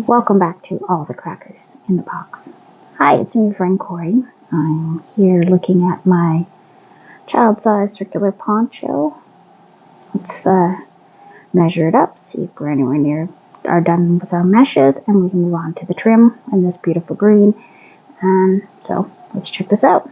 Welcome back to All the Crackers in the Box. Hi, it's me, your friend Corey. I'm here looking at my child-size circular poncho. Let's measure it up, see if we're anywhere near are done with our meshes, and we can move on to the trim in this beautiful green. And so let's check this out.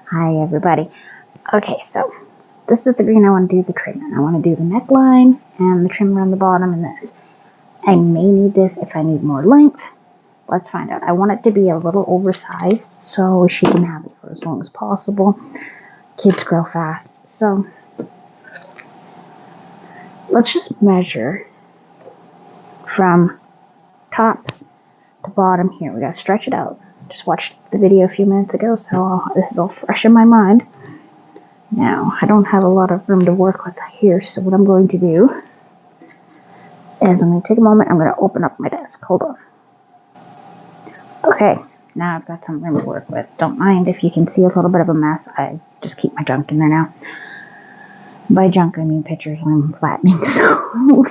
Hi everybody. Okay, so this is the green I want to do the trim in. I want to do the neckline and the trim around the bottom and this. I may need this if I need more length. Let's find out. I want it to be a little oversized so she can have it for as long as possible. Kids grow fast. So let's just measure from top to bottom here. We got to stretch it out. Just watched the video a few minutes ago, so this is all fresh in my mind. Now, I don't have a lot of room to work with here, so what I'm going to do is I'm going to take a moment. I'm going to open up my desk. Hold on. Okay, now I've got some room to work with. Don't mind if you can see a little bit of a mess. I just keep my junk in there now. By junk, I mean pictures I'm flattening, so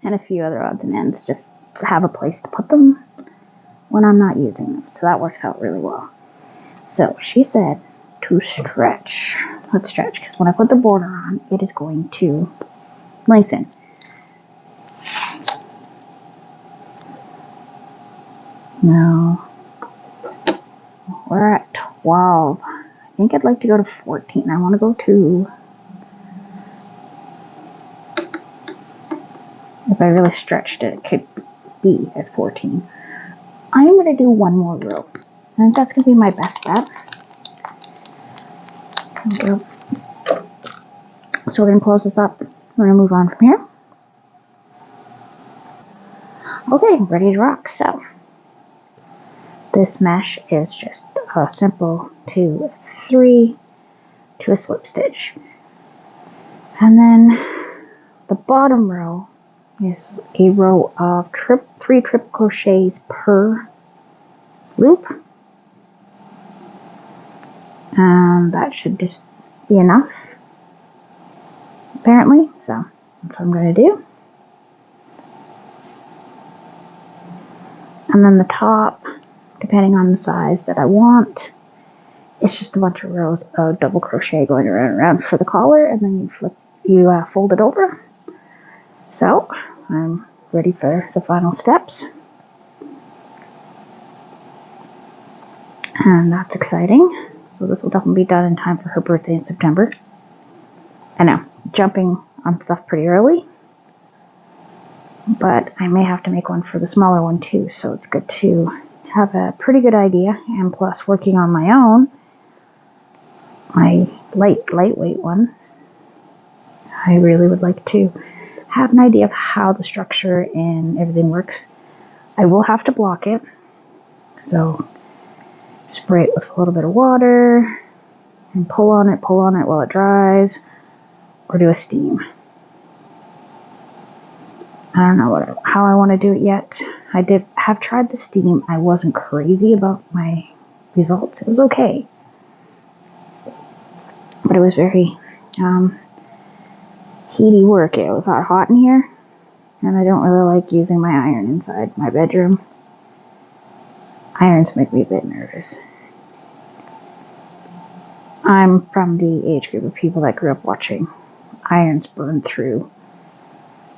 and a few other odds and ends, just to have a place to put them when I'm not using them. So that works out really well. So she said to stretch. Let's stretch, because when I put the border on, it is going to lengthen. Now, we're at 12. I think I'd like to go to 14. I want to go to... If I really stretched it, it could be at 14. I'm going to do one more row. I think that's going to be my best bet. Okay. So we're going to close this up. We're going to move on from here. Okay, ready to rock. So this mesh is just a simple 2, 3 to a slip stitch. And then the bottom row is a row of 3 triple crochets per loop. And that should just be enough, apparently. So that's what I'm going to do. And then the top, depending on the size that I want, it's just a bunch of rows of double crochet going around and around for the collar, and then you fold it over. So I'm ready for the final steps. And that's exciting. So this will definitely be done in time for her birthday in September. I know, jumping on stuff pretty early. But I may have to make one for the smaller one too, so it's good to have a pretty good idea. And plus, working on my own, my lightweight one, I really would like to have an idea of how the structure and everything works. I will have to block it, so spray it with a little bit of water and pull on it while it dries, or do a steam. I don't know how I want to do it yet. I have tried the steam. I wasn't crazy about my results. It was okay, but it was very heaty work. It got hot in here, and I don't really like using my iron inside my bedroom. Irons make me a bit nervous. I'm from the age group of people that grew up watching irons burn through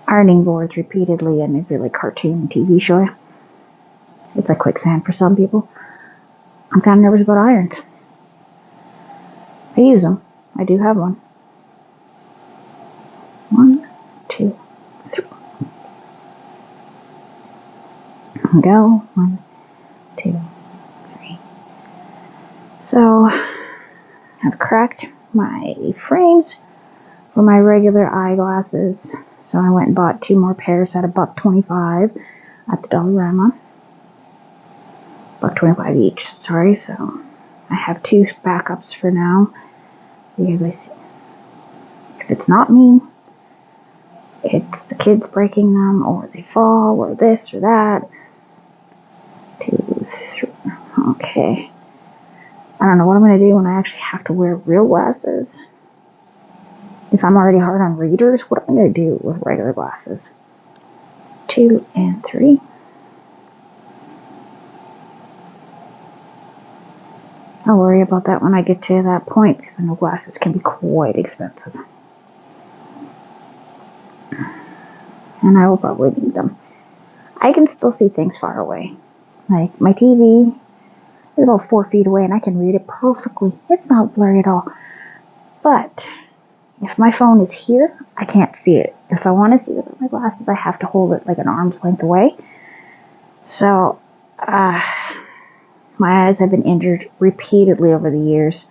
ironing boards repeatedly in a really cartoon TV show. It's like quicksand for some people. I'm kind of nervous about irons. I use them. I do have one. 1, 2, 3. Go. 1, 2, 3. So I've cracked my frames for my regular eyeglasses. So I went and bought 2 more pairs at $1.25 at the Dollarama. $1.25 each, sorry. So I have 2 backups for now, because I see if it's not me, it's the kids breaking them, or they fall, or this or that. 2, 3. Okay. I don't know what I'm going to do when I actually have to wear real glasses. If I'm already hard on readers, what am I going to do with regular glasses? 2 and 3. I'll worry about that when I get to that point, because I know glasses can be quite expensive. And I will probably need them. I can still see things far away. Like, my TV is about 4 feet away and I can read it perfectly. It's not blurry at all. But if my phone is here, I can't see it. If I want to see it with my glasses, I have to hold it like an arm's length away. So, my eyes have been injured repeatedly over the years.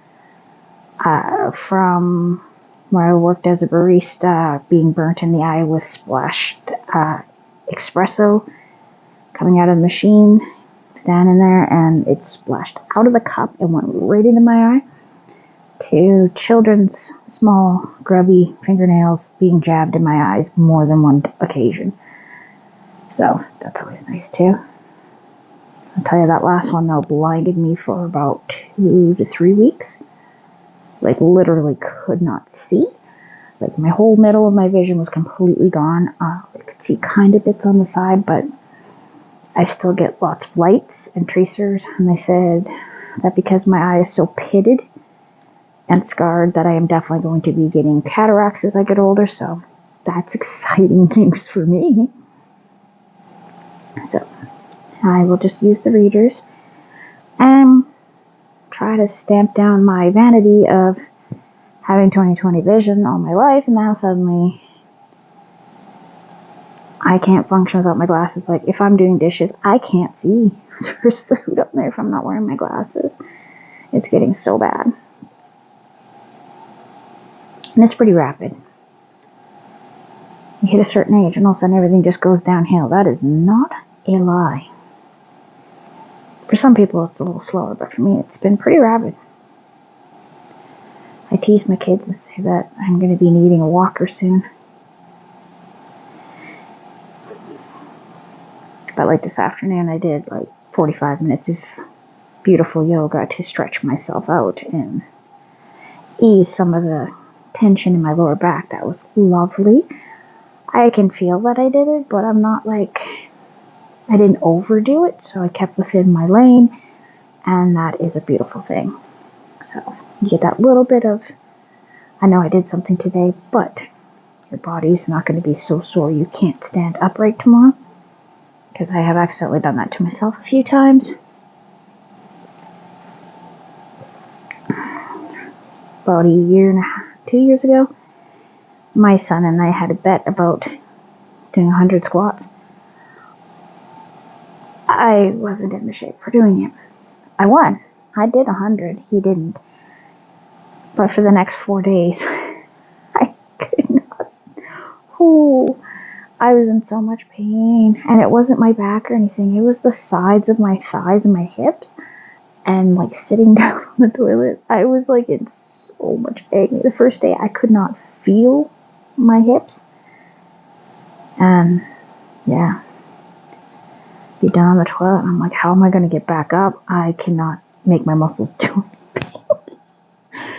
From where I worked as a barista, being burnt in the eye with splashed espresso coming out of the machine, standing there, and it splashed out of the cup and went right into my eye, to children's small grubby fingernails being jabbed in my eyes more than one occasion. So that's always nice too. I'll tell you, that last one though blinded me for about 2 to 3 weeks. Like, literally could not see. Like, my whole middle of my vision was completely gone. I could see kind of bits on the side, but I still get lots of lights and tracers. And they said that because my eye is so pitted and scarred, that I am definitely going to be getting cataracts as I get older. So that's exciting news for me. So I will just use the readers and try to stamp down my vanity of having 20/20 vision all my life, and now suddenly I can't function without my glasses. Like, if I'm doing dishes, I can't see. There's food up there if I'm not wearing my glasses. It's getting so bad. And it's pretty rapid. You hit a certain age and all of a sudden everything just goes downhill. That is not a lie. For some people it's a little slower, but for me it's been pretty rapid. I tease my kids and say that I'm going to be needing a walker soon. But like this afternoon, I did like 45 minutes of beautiful yoga to stretch myself out and ease some of the tension in my lower back. That was lovely. I can feel that I did it, but I'm not like, I didn't overdo it, so I kept within my lane, and that is a beautiful thing. So you get that little bit of, I know I did something today, but your body's not going to be so sore you can't stand upright tomorrow, because I have accidentally done that to myself a few times. About a year and a half, 2 years ago, my son and I had a bet about doing 100 squats. I wasn't in the shape for doing it. I won. I did 100. He didn't. But for the next 4 days, I could not. Ooh, I was in so much pain. And it wasn't my back or anything. It was the sides of my thighs and my hips. And like sitting down on the toilet, I was like in so much agony. The first day, I could not feel my hips. And yeah, be down on the toilet. And I'm like, how am I going to get back up? I cannot make my muscles do anything.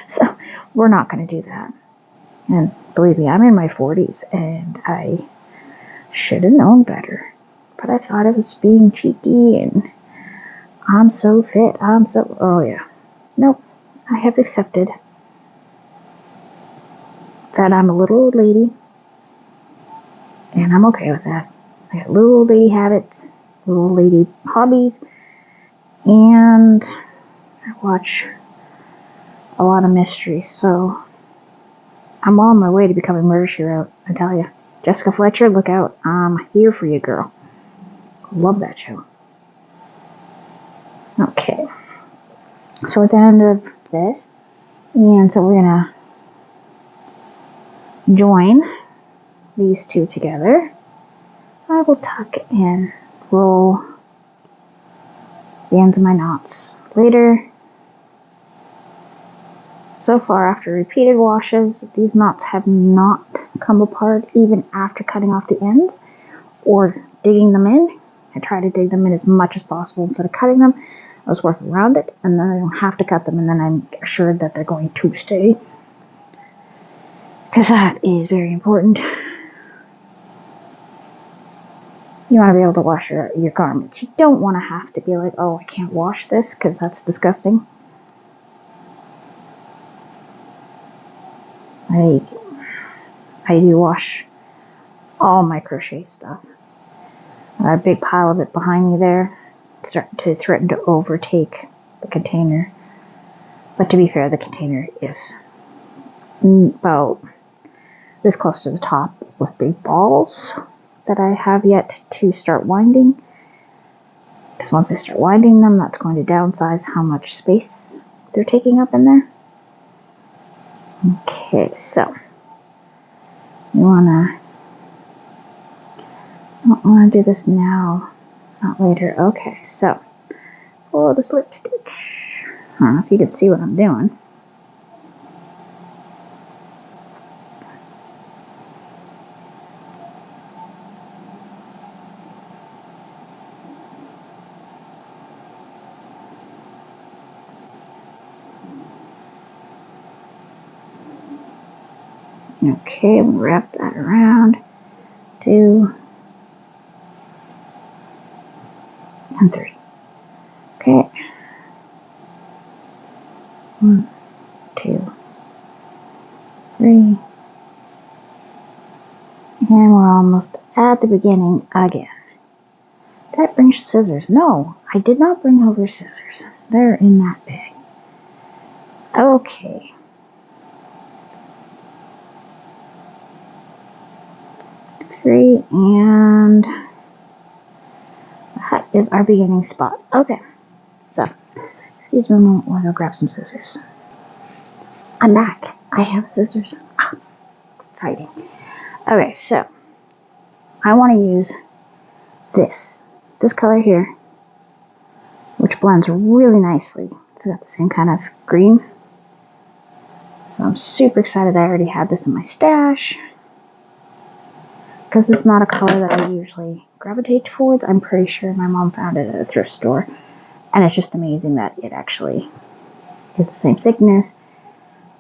So we're not going to do that. And believe me, I'm in my 40s and I should have known better. But I thought it was being cheeky and I'm so fit. Oh yeah. Nope. I have accepted that I'm a little old lady. And I'm okay with that. I got little old lady habits, little old lady hobbies, and I watch a lot of mysteries. So I'm on my way to becoming Murder, She Wrote, I tell you. Jessica Fletcher, look out. I'm here for you, girl. Love that show. Okay. So at the end of this, and so we're going to join these two together, I will tuck and roll the ends of my knots later. So far, after repeated washes, these knots have not come apart even after cutting off the ends or digging them in. I try to dig them in as much as possible instead of cutting them. I was working around it, and then I don't have to cut them, and then I'm assured that they're going to stay, because that is very important. You want to be able to wash your garments. You don't want to have to be like, oh, I can't wash this, because that's disgusting. I do wash all my crochet stuff. I got a big pile of it behind me there, starting to threaten to overtake the container. But to be fair, the container is about this close to the top with big balls that I have yet to start winding. Because once I start winding them, that's going to downsize how much space they're taking up in there. Okay, so you don't want to do this now, not later. Okay, so follow the slip stitch. I don't know if you can see what I'm doing. Okay, we'll wrap that around. 2 and 3. Okay. 1, 2, 3. And we're almost at the beginning again. Did I bring scissors? No, I did not bring over scissors. They're in that bag. Okay. Three, and that is our beginning spot. Okay, so excuse me a moment while I go grab some scissors. I'm back. I have scissors. Exciting. Okay, so I want to use this color here, which blends really nicely. It's got the same kind of green. So I'm super excited. I already had this in my stash, because it's not a color that I usually gravitate towards. I'm pretty sure my mom found it at a thrift store, and it's just amazing that it actually is the same thickness,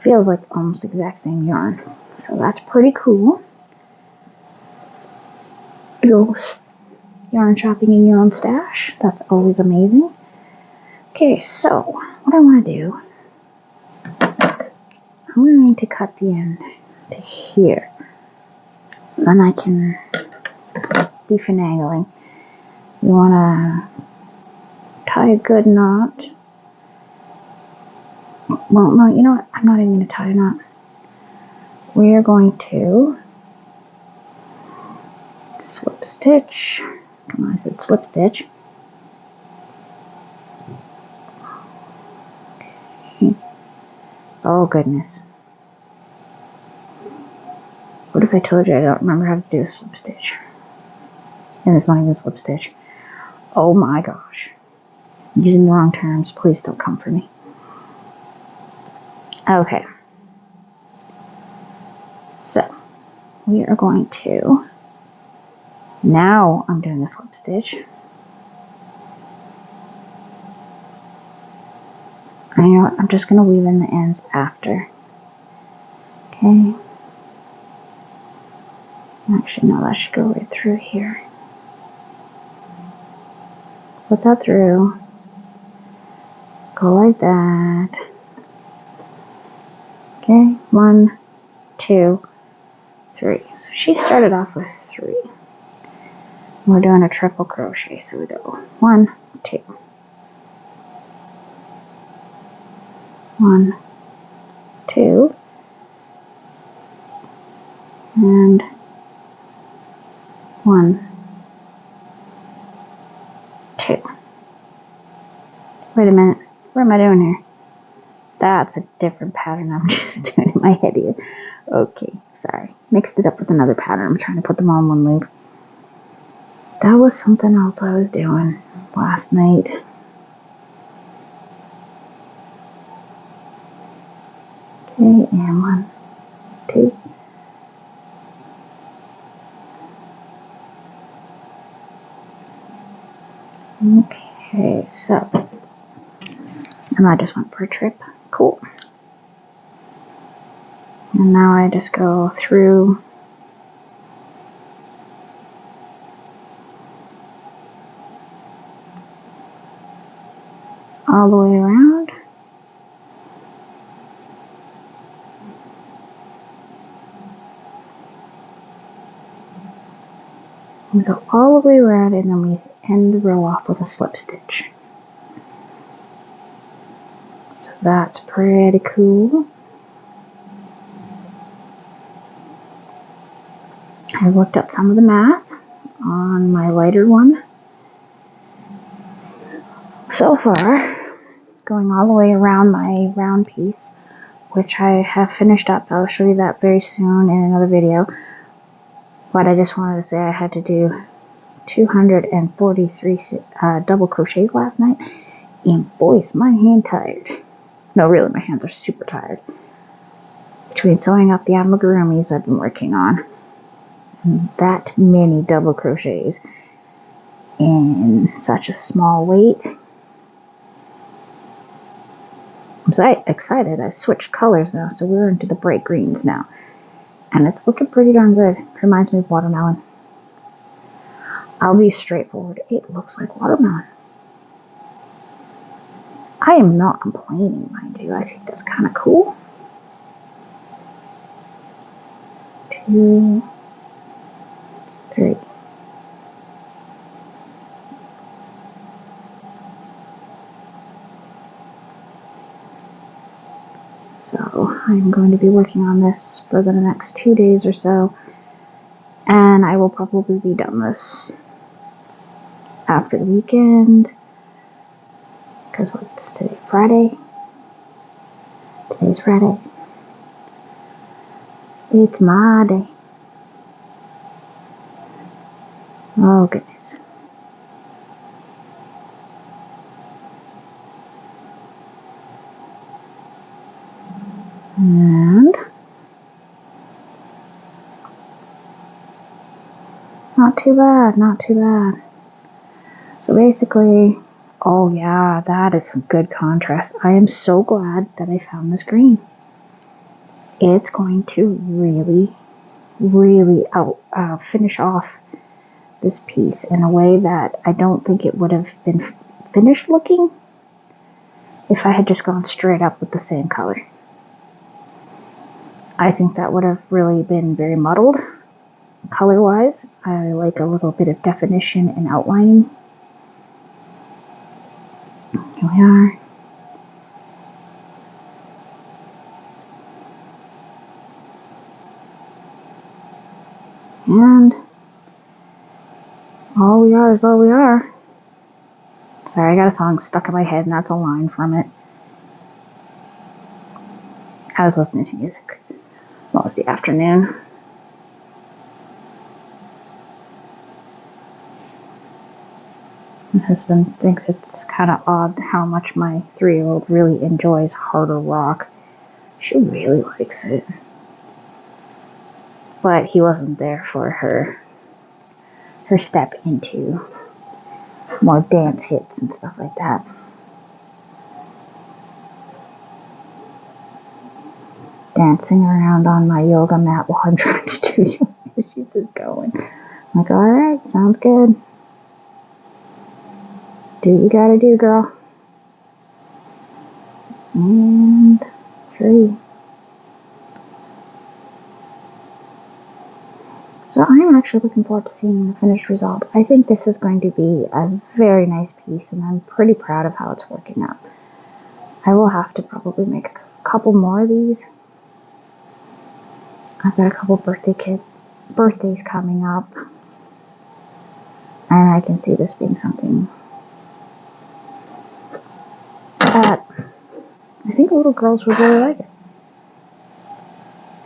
feels like almost the exact same yarn. So that's pretty cool. Go yarn shopping in your own stash. That's always amazing. Okay, so what I want to do, I'm going to cut the end to here. Then I can be finagling. You want to tie a good knot. Well, no, you know what? I'm not even going to tie a knot. We are going to slip stitch. Come on, I said slip stitch. Okay. Oh, goodness. What if I told you I don't remember how to do a slip stitch? And it's not even a slip stitch. Oh my gosh. I'm using the wrong terms. Please don't come for me. Okay. So, we are going to, now I'm doing a slip stitch. And you know what? I'm just going to weave in the ends after. Okay. Actually, no, that should go right through here. Put that through. Go like that. Okay, 1, 2, 3. So she started off with 3. We're doing a triple crochet, so we go 1, 2. 1, 2. And 1, 2. Wait a minute. What am I doing here? That's a different pattern I'm just doing in my head here. Okay, sorry, mixed it up with another pattern. I'm trying to put them all in one loop. That was something else I was doing last night. Okay, and 1, 2. Okay, so, and I just went for a trip. Cool. And now I just go through all the way around. We go all the way around, and then we end the row off with a slip stitch. So that's pretty cool. I worked out some of the math on my lighter one. So far, going all the way around my round piece, which I have finished up. I'll show you that very soon in another video. But I just wanted to say I had to do 243 double crochets last night, and boy is my hand tired. No, really, my hands are super tired. Between sewing up the amigurumis I've been working on, and that many double crochets in such a small weight. I'm so excited. I've switched colors now, so we're into the bright greens now. And it's looking pretty darn good. Reminds me of watermelon. I'll be straightforward. It looks like watermelon. I am not complaining, mind you. I think that's kind of cool. 2, 3. So I'm going to be working on this for the next 2 days or so. And I will probably be done this after the weekend. Because what's today? Friday? Today's Friday. It's my day. Oh, goodness. And not too bad, not too bad. So basically, oh yeah, that is some good contrast. I am so glad that I found this green. It's going to really, really finish off this piece in a way that I don't think it would have been finished looking if I had just gone straight up with the same color. I think that would have really been very muddled color-wise. I like a little bit of definition and outlining. Here we are. And all we are is all we are. Sorry, I got a song stuck in my head, and that's a line from it. I was listening to music most of the afternoon. My husband thinks it's kind of odd how much my 3-year-old really enjoys harder rock. She really likes it. But he wasn't there for her step into more dance hits and stuff like that. Dancing around on my yoga mat while I'm trying to do yoga. She's just going. I'm like, alright, sounds good. Do what you gotta do, girl. And 3. So I'm actually looking forward to seeing the finished result. I think this is going to be a very nice piece, and I'm pretty proud of how it's working out. I will have to probably make a couple more of these. I've got a couple birthdays coming up, and I can see this being something that I think little girls would really like it.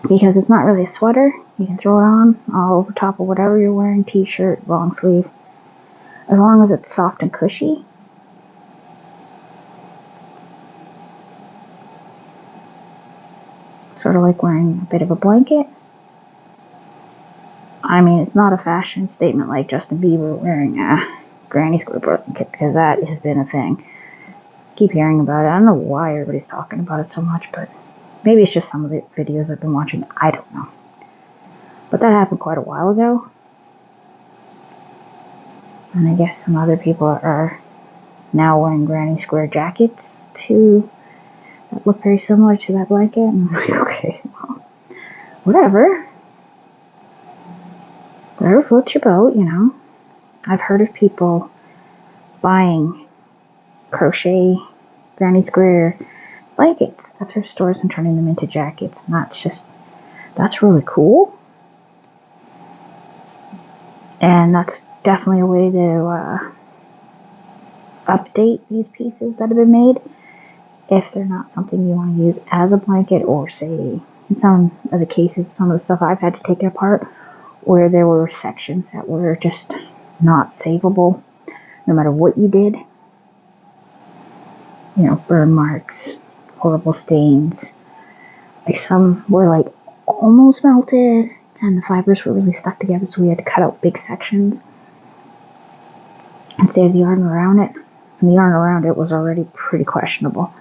because it's not really a sweater. You can throw it on all over top of whatever you're wearing, t-shirt, long sleeve, as long as it's soft and cushy. Sort of like wearing a bit of a blanket. I mean, it's not a fashion statement like Justin Bieber wearing a granny square blanket, because that has been a thing. Keep hearing about it. I don't know why everybody's talking about it so much, but maybe it's just some of the videos I've been watching. I don't know. But that happened quite a while ago. And I guess some other people are now wearing granny square jackets that look very similar to that blanket. And I'm like, okay, well, whatever. Whatever floats your boat, you know. I've heard of people buying crochet granny square blankets at thrift stores and turning them into jackets. And that's really cool. And that's definitely a way to update these pieces that have been made if they're not something you want to use as a blanket, or say in some of the cases, some of the stuff I've had to take it apart where there were sections that were just not savable no matter what you did. You know, burn marks, horrible stains. Like some were like almost melted and the fibers were really stuck together, so we had to cut out big sections and save the yarn around it. And the yarn around it was already pretty questionable.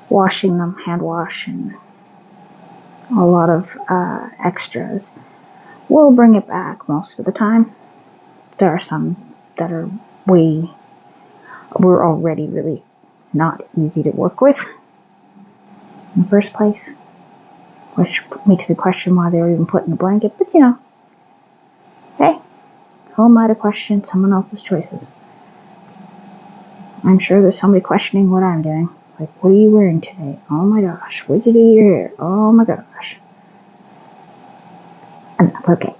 Washing them, hand wash, and a lot of extras will bring it back most of the time. There are some that were already really not easy to work with in the first place, which makes me question why they were even put in the blanket. But you know, hey, who am I to question someone else's choices? I'm sure there's somebody questioning what I'm doing. Like, what are you wearing today? Oh my gosh, what did you do to your hair? Oh my gosh. And that's okay.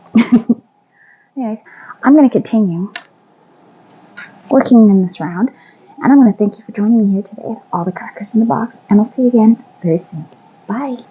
Anyways, I'm going to continue working in this round, and I'm going to thank you for joining me here today at All the Crackers in the Box, and I'll see you again very soon. Bye.